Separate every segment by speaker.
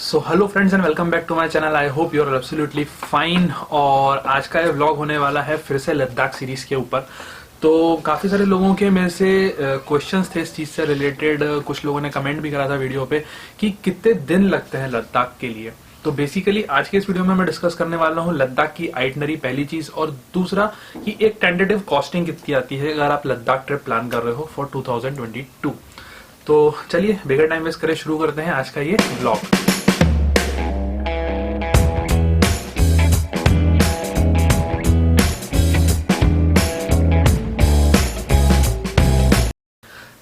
Speaker 1: So hello friends and welcome back to my channel. I hope you are absolutely fine. और आज का ये vlog होने वाला है फिर से लद्दाख सीरीज के ऊपर। तो काफी सारे लोगों के मेरे से क्वेश्चंस थे इस चीज से रिलेटेड। कुछ लोगों ने कमेंट भी करा था वीडियो पे कि कितने दिन लगते हैं लद्दाख के लिए। तो बेसिकली आज के इस वीडियो में मैं डिस्कस करने वाला हूँ लद्दाख की आइटनरी, पहली चीज, और दूसरा कि एक टेंटेटिव कॉस्टिंग कितनी आती है अगर आप लद्दाख ट्रिप प्लान कर रहे हो फॉर 2022। तो चलिए बिगर टाइम वेस्ट करे शुरू करते हैं आज का ये व्लॉग।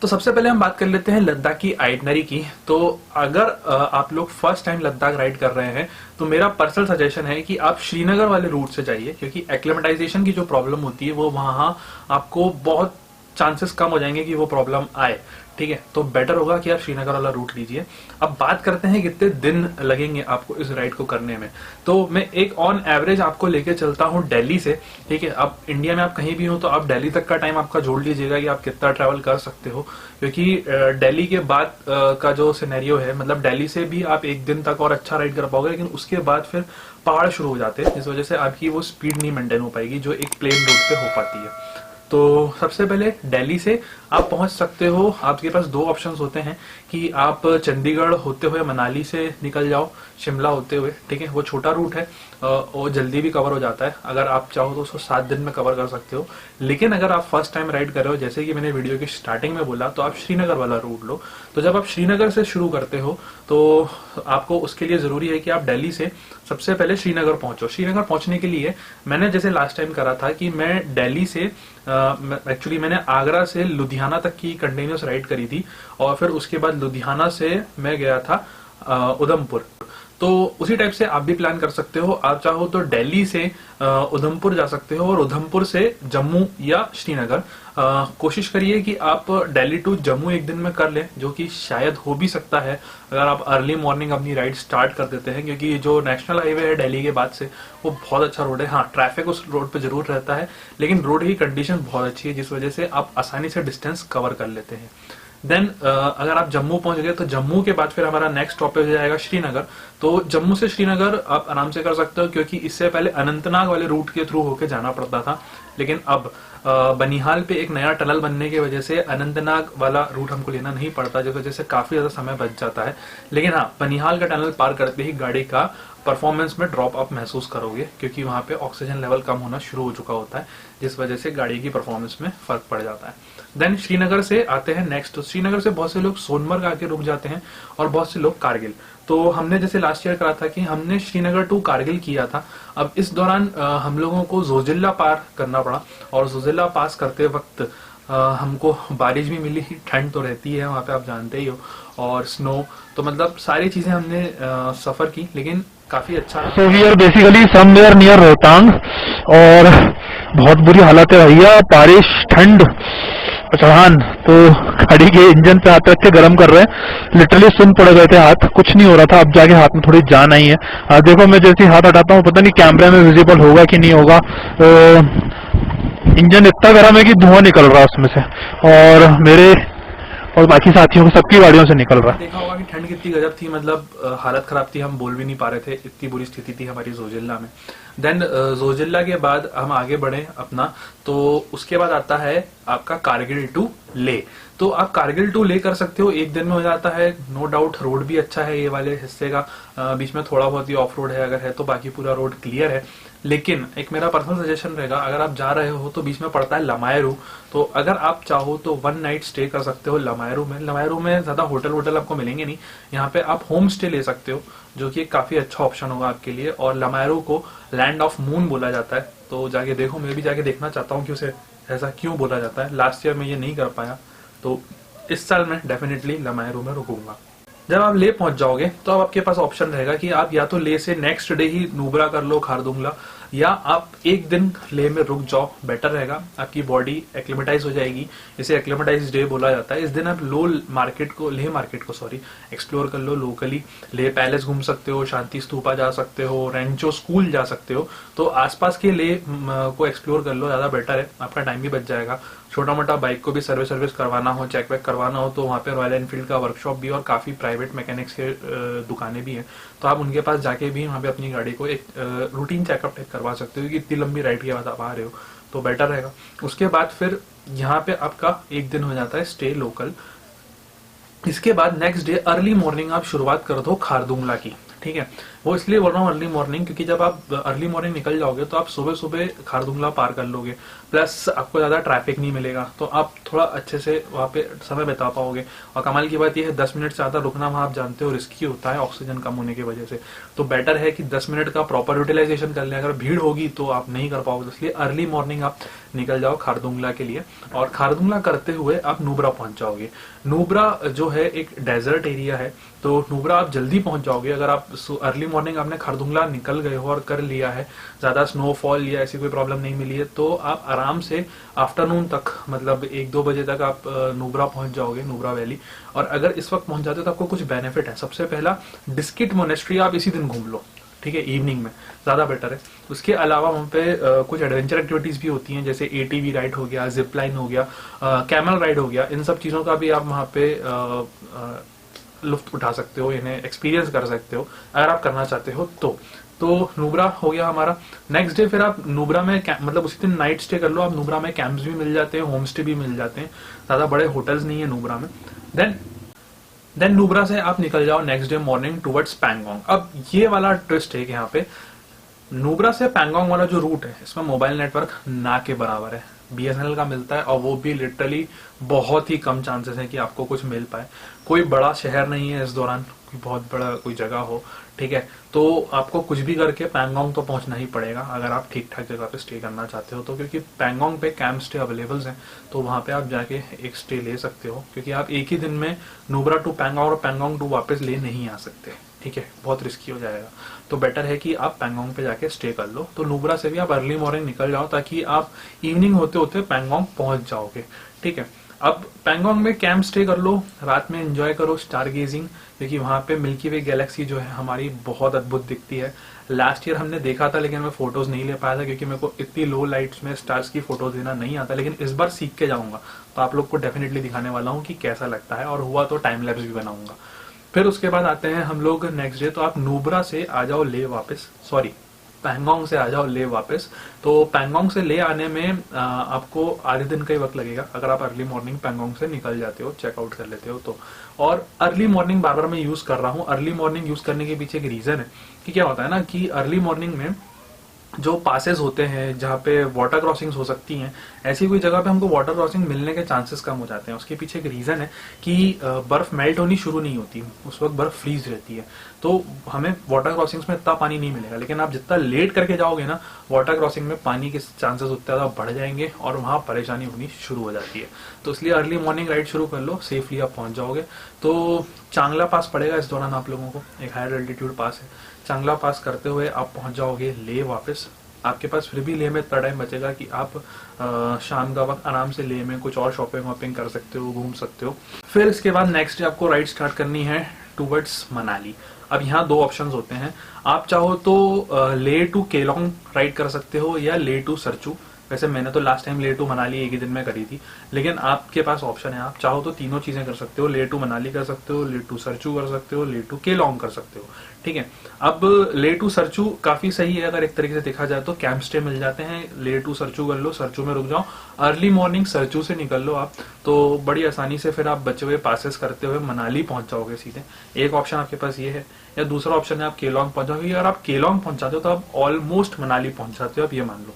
Speaker 1: तो सबसे पहले हम बात कर लेते हैं लद्दाख की आइटनरी की। तो अगर आप लोग फर्स्ट टाइम लद्दाख राइड कर रहे हैं तो मेरा पर्सनल सजेशन है कि आप श्रीनगर वाले रूट से जाइए, क्योंकि एक्लेमेटाइजेशन की जो प्रॉब्लम होती है वो वहां आपको बहुत चांसेस कम हो जाएंगे कि वो प्रॉब्लम आए। ठीक है, तो बेटर होगा कि आप श्रीनगर वाला रूट लीजिए। अब बात करते हैं कितने दिन लगेंगे आपको इस राइड को करने में। तो मैं एक ऑन एवरेज आपको लेके चलता हूं दिल्ली से। ठीक है, अब इंडिया में आप कहीं भी हो तो आप दिल्ली तक का टाइम आपका जोड़ लीजिएगा कि आप कितना ट्रैवल कर सकते हो, क्योंकि दिल्ली के बाद का जो सिनेरियो है, मतलब दिल्ली से भी आप एक दिन तक और अच्छा राइड कर पाओगे, लेकिन उसके बाद फिर पहाड़ शुरू हो जाते हैं, जिस वजह से आपकी वो स्पीड नहीं मेंटेन हो पाएगी जो एक प्लेन रोड पे हो पाती है। तो सबसे पहले दिल्ली से आप पहुंच सकते हो। आपके पास दो ऑप्शंस होते हैं कि आप चंडीगढ़ होते हुए मनाली से निकल जाओ, शिमला होते हुए। ठीक है, वो छोटा रूट है और जल्दी भी कवर हो जाता है। अगर आप चाहो तो उसको 7 दिन में कवर कर सकते हो। लेकिन अगर आप फर्स्ट टाइम राइड कर रहे हो, जैसे कि मैंने वीडियो की स्टार्टिंग में बोला, तो आप श्रीनगर वाला रूट लो। तो जब आप श्रीनगर से शुरू करते हो तो आपको उसके लिए जरूरी है कि आप दिल्ली से सबसे पहले श्रीनगर पहुंचो। श्रीनगर पहुंचने के लिए मैंने जैसे लास्ट टाइम करा था कि मैं दिल्ली से एक्चुअली मैंने आगरा से लुधियाना तक की कंटिन्यूस राइड करी थी, और फिर उसके बाद लुधियाना से मैं गया था उधमपुर। तो उसी टाइप से आप भी प्लान कर सकते हो। आप चाहो तो दिल्ली से उधमपुर जा सकते हो और उधमपुर से जम्मू या श्रीनगर। कोशिश करिए कि आप दिल्ली टू जम्मू एक दिन में कर लें, जो कि शायद हो भी सकता है अगर आप अर्ली मॉर्निंग अपनी राइड स्टार्ट कर देते हैं, क्योंकि जो नेशनल हाईवे है दिल्ली के बाद से वो बहुत अच्छा रोड है। हाँ, ट्रैफिक उस रोड पे जरूर रहता है, लेकिन रोड की कंडीशन बहुत अच्छी है, जिस वजह से आप आसानी से डिस्टेंस कवर कर लेते हैं। देन अगर आप जम्मू पहुंच गए तो जम्मू के बाद फिर हमारा नेक्स्ट स्टॉप हो जाएगा श्रीनगर। तो जम्मू से श्रीनगर आप आराम से कर सकते हो, क्योंकि इससे पहले अनंतनाग वाले रूट के थ्रू होके जाना पड़ता था, लेकिन अब बनिहाल पे एक नया टनल बनने की वजह से अनंतनाग वाला रूट हमको लेना नहीं पड़ता, जिस वजह से काफी ज्यादा समय बच जाता है। लेकिन हाँ, बनिहाल का टनल पार करते ही गाड़ी का परफॉर्मेंस में ड्रॉप आप महसूस करोगे, क्योंकि वहां पे ऑक्सीजन लेवल कम होना शुरू हो चुका होता है, जिस वजह से गाड़ी की परफॉर्मेंस में फर्क पड़ जाता है। देन श्रीनगर से आते हैं नेक्स्ट। तो श्रीनगर से बहुत से लोग सोनमर्ग आके रुक जाते हैं और बहुत से लोग कारगिल। तो हमने जैसे लास्ट ईयर करा था कि हमने श्रीनगर टू कारगिल किया था। अब इस दौरान हम लोगों को जोजिल्ला पार करना पड़ा, और जोजिल्ला पास करते वक्त हमको बारिश भी मिली, ठंड तो रहती है वहां पे, आप जानते ही हो, और स्नो। तो मतलब सारी चीजें हमने सफर की, लेकिन काफी अच्छा।
Speaker 2: So we are basically somewhere near Rohtang, और बहुत बुरी हालत है भैया, बारिश, ठंड, चढ़ान। तो गाड़ी के इंजन पे हाथ रख के गर्म कर रहे हैं, लिटरली सुन पड़ गए थे हाथ, कुछ नहीं हो रहा था। अब जाके हाथ में थोड़ी जान आई है। देखो मैं जैसे हाथ हटाता हूँ, पता नहीं कैमरे में विजिबल होगा कि नहीं होगा। इंजन इतना गर्म है कि धुआं निकल रहा है उसमें से, और मेरे और बाकी साथियों को सबकी गाड़ियों से निकल रहा है।
Speaker 1: देखा होगा कि ठंड कितनी गजब थी, मतलब हालत खराब थी, हम बोल भी नहीं पा रहे थे, इतनी बुरी स्थिति थी हमारी जोजिल्ला में। देन जोजिल्ला के बाद हम आगे बढ़े अपना, तो उसके बाद आता है आपका कारगिल टू ले। तो आप कारगिल टू ले कर सकते हो, एक दिन में हो जाता है, नो डाउट। रोड भी अच्छा है ये वाले हिस्से का, बीच में थोड़ा बहुत ही ऑफ रोड है, अगर है तो बाकी पूरा रोड क्लियर है। लेकिन एक मेरा पर्सनल सजेशन रहेगा, अगर आप जा रहे हो तो बीच में पड़ता है लमायरू। तो अगर आप चाहो तो 1 नाइट स्टे कर सकते हो लमायरू में। लमायरू में ज्यादा होटल आपको मिलेंगे नहीं, यहाँ पे आप होम स्टे ले सकते हो, जो कि काफी अच्छा ऑप्शन होगा आपके लिए। और लमायरू को लैंड ऑफ मून बोला जाता है, तो जाके देखो, मैं भी जाके देखना चाहता हूँ कि उसे ऐसा क्यों बोला जाता है। लास्ट ईयर में ये नहीं कर पाया, तो इस साल मैं डेफिनेटली लमायरू में रुकूंगा। जब आप ले पहुंच जाओगे तो अब आपके पास ऑप्शन रहेगा कि आप या तो ले से नेक्स्ट डे ही नुब्रा कर लो, खारदुंगला, या आप एक दिन ले में रुक जाओ, बेटर रहेगा। आपकी बॉडी एक्लिमेटाइज हो जाएगी, इसे एक्लिमेटाइज डे बोला जाता है। इस दिन आप लेह मार्केट को एक्सप्लोर कर लो लोकली। लेह पैलेस घूम सकते हो, शांति स्तूपा जा सकते हो, रेंचो स्कूल जा सकते हो। तो आसपास के लेह को एक्सप्लोर कर लो, ज्यादा बेटर है, आपका टाइम भी बच जाएगा। छोटा मोटा बाइक को भी सर्विस करवाना हो, चेक वेक करवाना हो, तो वहाँ पे रॉयल एनफील्ड का वर्कशॉप भी और काफी प्राइवेट मैकेनिक्स के दुकानें भी हैं, तो आप उनके पास जाके भी वहाँ पे अपनी गाड़ी को एक रूटीन चेकअप करवा सकते हो कि इतनी लंबी राइड के बाद आप आ रहे हो तो बेटर रहेगा। उसके बाद फिर यहाँ पे आपका एक दिन हो जाता है स्टे लोकल। इसके बाद नेक्स्ट डे अर्ली मॉर्निंग आप शुरुआत कर दो खारदुंगला की, ठीक है। वो इसलिए बोल रहा हूँ अर्ली मॉर्निंग क्योंकि जब आप अर्ली मॉर्निंग निकल जाओगे तो आप सुबह सुबह खारदुंगला पार कर लोगे, प्लस आपको ज्यादा ट्रैफिक नहीं मिलेगा, तो आप थोड़ा अच्छे से वहाँ पे समय बिता पाओगे। और कमाल की बात यह है 10 मिनट से ज्यादा रुकना वहाँ आप जानते हो रिस्की होता है ऑक्सीजन कम होने की वजह से, तो बेटर है कि 10 मिनट का प्रॉपर यूटिलाइजेशन कर लें। अगर भीड़ होगी तो आप नहीं कर पाओगे, इसलिए अर्ली मॉर्निंग आप निकल जाओ खारदुंगला के लिए। और खारदुंगला करते हुए आप नुब्रा पहुंच जाओगे। नुब्रा जो है एक डेजर्ट एरिया है, तो नुब्रा आप जल्दी पहुंच जाओगे अगर आप अर्ली मॉर्निंग आपने खारदुंगला निकल गए हो और कर लिया है, ज्यादा स्नोफॉल या ऐसी कोई प्रॉब्लम नहीं मिली है, तो आप आराम से आफ्टरनून तक मतलब 1-2 बजे तक आप नुब्रा पहुंच जाओगे, नुब्रा वैली। और अगर इस वक्त पहुंच जाते हो तो आपको कुछ बेनिफिट है। सबसे पहला, डिस्किट मोनेस्ट्री आप इसी दिन घूम लो, ठीक है, इवनिंग में ज्यादा बेटर है। उसके अलावा वहाँ पे कुछ एडवेंचर एक्टिविटीज भी होती हैं, जैसे एटीवी राइड हो गया, जिप लाइन हो गया, कैमल राइड हो गया, इन सब चीजों का भी आप वहाँ पे लुफ्त उठा सकते हो, इन्हें एक्सपीरियंस कर सकते हो अगर आप करना चाहते हो तो नुब्रा हो गया हमारा। नेक्स्ट डे फिर आप नुब्रा में मतलब उसी दिन नाइट स्टे कर लो आप। नुब्रा में कैंप्स भी मिल जाते हैं, होम स्टे भी मिल जाते हैं, ज्यादा बड़े होटल्स नहीं है नुब्रा में। देन नुब्रा से आप निकल जाओ next day morning towards Pangong. अब ये वाला ट्विस्ट है कि यहाँ पे नुब्रा से पैंगोंग वाला जो रूट है इसमें मोबाइल नेटवर्क ना के बराबर है, बीएसएनएल का मिलता है, और वो भी लिटरली बहुत ही कम चांसेस है कि आपको कुछ मिल पाए। कोई बड़ा शहर नहीं है इस दौरान, कोई बहुत बड़ा कोई जगह हो, ठीक है, तो आपको कुछ भी करके पैंगोंग तो पहुंचना ही पड़ेगा अगर आप ठीक ठाक जगह पे स्टे करना चाहते हो तो, क्योंकि पैंगोंग पे कैंप स्टे अवेलेबल हैं, तो वहां पे आप जाके एक स्टे ले सकते हो, क्योंकि आप एक ही दिन में नुब्रा टू पैंगोंग और पैंगोंग टू वापस ले नहीं आ सकते, ठीक है, बहुत रिस्की हो जाएगा। तो बेटर है कि आप पैंगोंग पे जाके स्टे कर लो। तो नुब्रा से भी आप अर्ली मॉर्निंग निकल जाओ ताकि आप इवनिंग होते होते पैंगोंग पहुंच जाओगे, ठीक है। अब पैंगोंग में कैंप स्टे कर लो, रात में एंजॉय करो स्टार गेजिंग, क्योंकि वहां पे मिल्की वे गैलेक्सी जो है हमारी बहुत अद्भुत दिखती है। लास्ट ईयर हमने देखा था लेकिन मैं फोटोज नहीं ले पाया था क्योंकि मेरे को इतनी लो लाइट्स में स्टार्स की फोटोज लेना नहीं आता, लेकिन इस बार सीख के जाऊंगा तो आप लोग को डेफिनेटली दिखाने वाला हूँ कि कैसा लगता है, और हुआ तो टाइम लैप्स भी बनाऊंगा। फिर उसके बाद आते हैं हम लोग नेक्स्ट डे, तो आप नुब्रा से आ जाओ ले वापस, सॉरी पैंगोंग से आ जाओ ले वापस। तो पैंगोंग से ले आने में आपको आधे दिन का ही वक्त लगेगा अगर आप अर्ली मॉर्निंग पैंगोंग से निकल जाते हो, चेकआउट कर लेते हो तो। और अर्ली मॉर्निंग बार बार मैं यूज कर रहा हूँ, अर्ली मॉर्निंग यूज करने के पीछे एक रीजन है कि क्या होता है ना कि अर्ली मॉर्निंग में जो पासेस होते हैं जहाँ पे वाटर क्रॉसिंग्स हो सकती हैं, ऐसी कोई जगह पे हमको वाटर क्रॉसिंग मिलने के चांसेस कम हो जाते हैं। उसके पीछे एक रीजन है कि बर्फ मेल्ट होनी शुरू नहीं होती, उस वक्त बर्फ फ्रीज रहती है, तो हमें वाटर क्रॉसिंग्स में इतना पानी नहीं मिलेगा। लेकिन आप जितना लेट करके जाओगे ना वाटर क्रॉसिंग में, पानी के चांसेस उतने ज्यादा बढ़ जाएंगे और वहां परेशानी होनी शुरू हो जाती है। तो इसलिए अर्ली मॉर्निंग राइड शुरू कर लो, सेफली आप पहुंच जाओगे। तो चांगला पास पड़ेगा इस दौरान आप लोगों को, एक हायर एल्टीट्यूड पास है, चांगला पास करते हुए आप पहुंच जाओगे ले वापस। आपके पास फिर भी लेह में इतना टाइम बचेगा कि आप शाम का वक्त आराम से लेह में कुछ और शॉपिंग वॉपिंग कर सकते हो, घूम सकते हो। फिर इसके बाद नेक्स्ट डे आपको राइड स्टार्ट करनी है टूवर्ड्स मनाली। अब यहाँ 2 ऑप्शंस होते हैं, आप चाहो तो ले टू केलोंग राइड कर सकते हो या ले टू सरचू। वैसे मैंने तो लास्ट टाइम ले टू मनाली एक ही दिन में करी थी, लेकिन आपके पास ऑप्शन है, आप चाहो तो तीनों चीजें कर सकते हो, ले टू मनाली कर सकते हो, ले टू सरचू कर सकते हो, ले टू केलोंग कर सकते हो, ठीक है। अब ले टू सरचू काफी सही है अगर एक तरीके से देखा जाए तो, कैंप स्टे मिल जाते हैं, ले टू सरचू कर लो, सरचू में रुक जाओ, अर्ली मॉर्निंग सरचू से निकल लो आप, तो बड़ी आसानी से फिर आप बचे हुए पासेस करते हुए मनाली पहुंच जाओगे सीधे। एक ऑप्शन आपके पास ये है, या दूसरा ऑप्शन है आप केलोंग पहुंच जाओगे। अगर आप केलोंग पहुंच जाते हो तो आप ऑलमोस्ट मनाली पहुंच जाते हो, आप ये मान लो,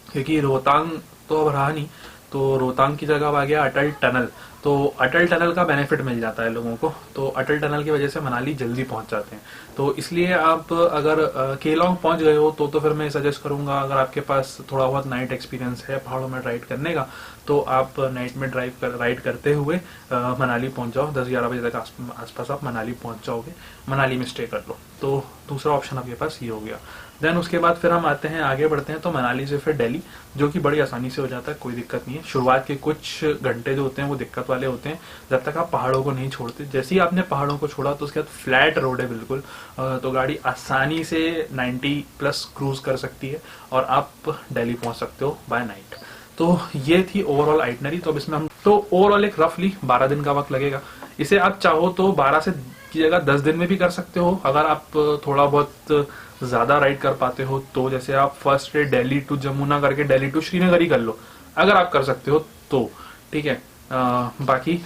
Speaker 1: क्योंकि रोहतांग तो अब रहा नहीं, तो रोहतांग की जगह आ गया अटल टनल। तो अटल टनल का बेनिफिट मिल जाता है लोगों को, तो अटल टनल की वजह से मनाली जल्दी पहुंच जाते हैं। तो इसलिए आप अगर केलोंग पहुंच गए हो तो फिर मैं सजेस्ट करूंगा, अगर आपके पास थोड़ा बहुत नाइट एक्सपीरियंस है पहाड़ों में राइड करने का, तो आप नाइट में राइड करते हुए मनाली पहुंच जाओ। 10-11 बजे तक आसपास आप मनाली पहुंच जाओगे, मनाली में स्टे कर लो। तो दूसरा ऑप्शन आपके पास ये हो गया। देन उसके बाद फिर हम आते हैं, आगे बढ़ते हैं, तो मनाली से फिर दिल्ली, जो कि बड़ी आसानी से हो जाता है, कोई दिक्कत नहीं है। शुरुआत के कुछ घंटे जो होते हैं वो दिक्कत वाले होते हैं, जब तक आप पहाड़ों को नहीं छोड़ते। जैसे ही आपने पहाड़ों को छोड़ा तो उसके बाद फ्लैट रोड है बिल्कुल, तो गाड़ी आसानी से 90+ क्रूज कर सकती है और आप दिल्ली पहुंच सकते हो बाय नाइट। तो ये थी ओवरऑल आइटनरी। तो अब इसमें हम तो ओवरऑल एक रफली 12 दिन का वक्त लगेगा। इसे आप चाहो तो 12 से की जगह 10 दिन में भी कर सकते हो, अगर आप थोड़ा बहुत ज्यादा राइड कर पाते हो तो। जैसे आप first day Delhi to Jamuna करके दिल्ली टू श्रीनगर ही कर लो, अगर आप कर सकते हो तो ठीक है। बाकी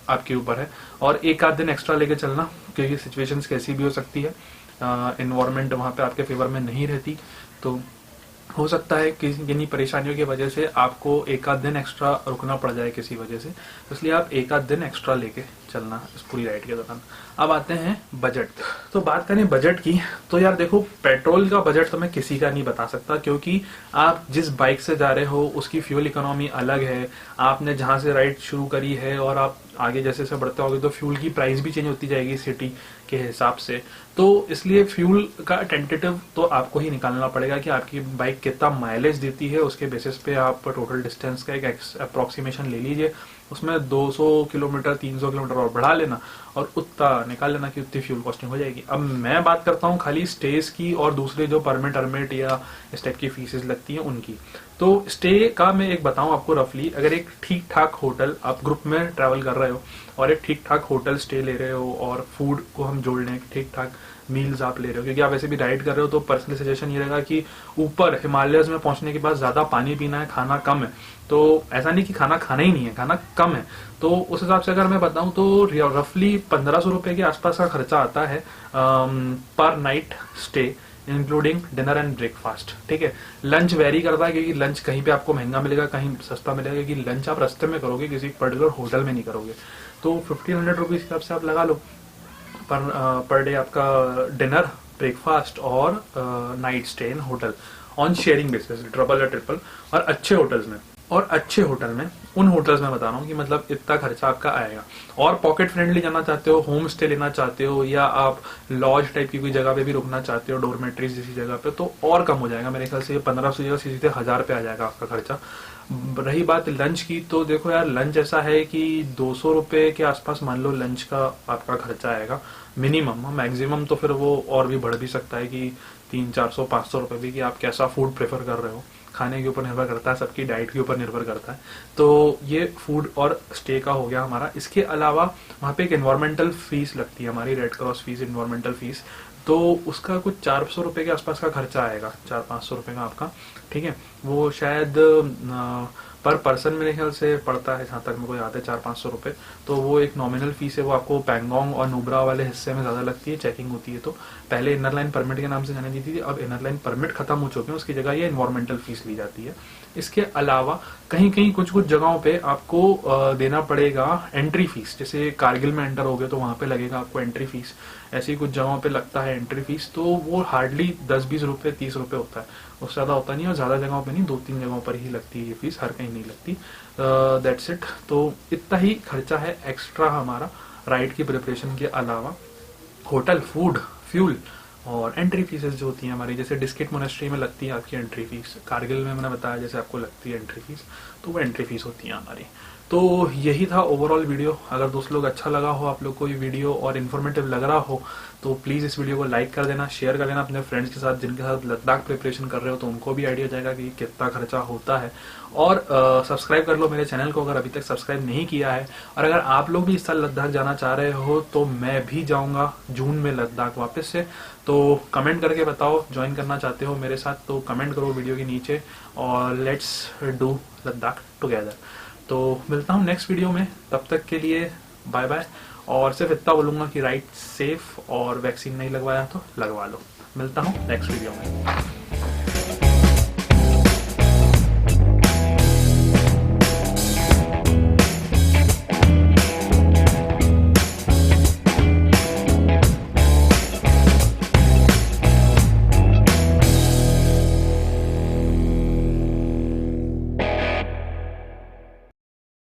Speaker 1: आपके ऊपर है। और एक आध दिन एक्स्ट्रा लेके चलना, क्योंकि सिचुएशंस कैसी भी हो सकती है, एनवायरनमेंट वहां पे आपके फेवर में नहीं रहती, तो हो सकता है कि किन्हीं परेशानियों की वजह से आपको एक आध दिन एक्स्ट्रा रुकना पड़ जाए किसी वजह से, इसलिए आप एक आध दिन एक्स्ट्रा लेके चलना इस पूरी राइड के दौरान। अब आते हैं बजट। तो बात करें बजट की, तो यार देखो, पेट्रोल का बजट तो मैं किसी का नहीं बता सकता, क्योंकि आप जिस बाइक से जा रहे हो उसकी फ्यूल इकोनॉमी अलग है। आपने जहां से राइड शुरू करी है और आप आगे जैसे जैसे बढ़ते होगे तो फ्यूल की प्राइस भी चेंज होती जाएगी सिटी के हिसाब से। तो इसलिए फ्यूल का टेंटेटिव तो आपको ही निकालना पड़ेगा कि आपकी बाइक कितना माइलेज देती है, उसके बेसिस पे आप टोटल डिस्टेंस का एक अप्रोक्सीमेशन ले लीजिए, उसमें 200 किलोमीटर 300 किलोमीटर और बढ़ा लेना और उतना निकाल लेना कि उतनी फ्यूल कॉस्टिंग हो जाएगी। अब मैं बात करता हूँ खाली स्टेज की और दूसरे जो परमिट या इस टाइप की फीसेस लगती हैं उनकी। तो स्टे का मैं एक बताऊं आपको रफली, अगर एक ठीक ठाक होटल, आप ग्रुप में ट्रैवल कर रहे हो और एक ठीक ठाक होटल स्टे ले रहे हो और फूड को हम जोड़ लें, ठीक ठाक मील्स आप ले रहे हो, क्योंकि आप वैसे भी राइड कर रहे हो, तो पर्सनली सजेशन ये रहेगा कि ऊपर हिमालयस में पहुंचने के बाद ज्यादा पानी पीना है, खाना कम है। तो ऐसा नहीं कि खाना खाना ही नहीं है, खाना कम है। तो उस हिसाब से अगर मैं बताऊं तो रफली 1500 रुपए के आसपास का खर्चा आता है पर night stay, including dinner and breakfast. ठीक है, लंच वेरी करता है, क्योंकि लंच कहीं पे आपको महंगा मिलेगा, कहीं सस्ता मिलेगा, क्योंकि लंच आप रास्ते में करोगे, किसी पर्टिकुलर होटल में नहीं करोगे। तो 1500 रुपीज के हिसाब से आप लगा लो पर डे आपका डिनर, ब्रेकफास्ट और night stay in hotel on sharing basis, double या ट्रिपल, और अच्छे होटल्स में। और अच्छे होटल में, उन होटल्स में बता रहा हूँ कि मतलब इतना खर्चा आपका आएगा। और पॉकेट फ्रेंडली जाना चाहते हो, होम स्टे लेना चाहते हो, या आप लॉज टाइप की कोई जगह पे भी रुकना चाहते हो, डोरमेट्रीज जैसी जगह पे, तो और कम हो जाएगा मेरे ख्याल से। 1500 जगह सीधे 1000 पे आ जाएगा आपका खर्चा। रही बात लंच की, तो देखो यार, लंच ऐसा है कि 200 रुपए के आसपास मान लो लंच का आपका खर्चा आएगा मिनिमम। मैक्सिमम तो फिर वो और भी बढ़ भी सकता है कि 300-400-500 रुपए भी, कि आप कैसा फूड प्रेफर कर रहे हो, खाने के ऊपर निर्भर करता है, सबकी डाइट के ऊपर निर्भर करता है। तो ये फूड और स्टे का हो गया हमारा। इसके अलावा वहाँ पे एक एनवायरमेंटल फीस लगती है हमारी, red cross fees, environmental fees, तो उसका कुछ 400 रुपए के आसपास का खर्चा आएगा, 400-500 रुपए का आपका। ठीक है, वो शायद पर पर्सन मेरे ख्याल से पड़ता है, जहां तक मेरे को याद है, 400-500 रुपए। तो वो एक नॉमिनल फीस है, वो आपको पैंगोंग और नुब्रा वाले हिस्से में ज्यादा लगती है, चेकिंग होती है। तो पहले इनर लाइन परमिट के नाम से जानी जाती थी, अब इनर लाइन परमिट खत्म हो चुके हैं, उसकी जगह ये एनवायरमेंटल फीस ली जाती है। इसके अलावा कहीं कहीं कुछ कुछ जगहों पे आपको देना पड़ेगा एंट्री फीस। जैसे कारगिल में एंटर हो गए तो वहां पे लगेगा आपको एंट्री फीस, ऐसी कुछ जगहों पे लगता है एंट्री फीस। तो वो हार्डली 10-20 रुपए 30 रुपए होता है, उससे ज्यादा होता नहीं, और ज्यादा जगहों पे नहीं, 2-3 जगहों पर ही लगती है ये फीस, हर कहीं नहीं लगती। That's it. तो इतना ही खर्चा है एक्स्ट्रा हमारा राइड की प्रिपरेशन के अलावा। होटल, फूड, फ्यूल और एंट्री फीसेस जो होती है हमारी, जैसे डिस्किट मोनेस्ट्री में लगती है आपकी एंट्री फीस, कारगिल में मैंने बताया जैसे आपको लगती है एंट्री फीस, तो वो एंट्री फीस होती है हमारी। तो यही था ओवरऑल वीडियो। अगर दोस्त लोग अच्छा लगा हो आप लोग को ये वीडियो और इन्फॉर्मेटिव लग रहा हो तो प्लीज इस वीडियो को लाइक कर देना, शेयर कर देना अपने फ्रेंड्स के साथ जिनके साथ लद्दाख प्रिपरेशन कर रहे हो, तो उनको भी आइडिया हो जाएगा कि कितना खर्चा होता है। और सब्सक्राइब कर लो मेरे चैनल को अगर अभी तक सब्सक्राइब नहीं किया है। और अगर आप लोग भी इस साल लद्दाख जाना चाह रहे हो तो मैं भी जाऊंगा जून में लद्दाख वापस से, तो कमेंट करके बताओ ज्वाइन करना चाहते हो मेरे साथ, तो कमेंट करो वीडियो के नीचे और लेट्स डू लद्दाख टुगेदर। तो मिलता हूँ नेक्स्ट वीडियो में, तब तक के लिए बाय बाय। और सिर्फ इतना बोलूंगा कि राइड सेफ, और वैक्सीन नहीं लगवाया तो लगवा लो। मिलता हूँ नेक्स्ट वीडियो में।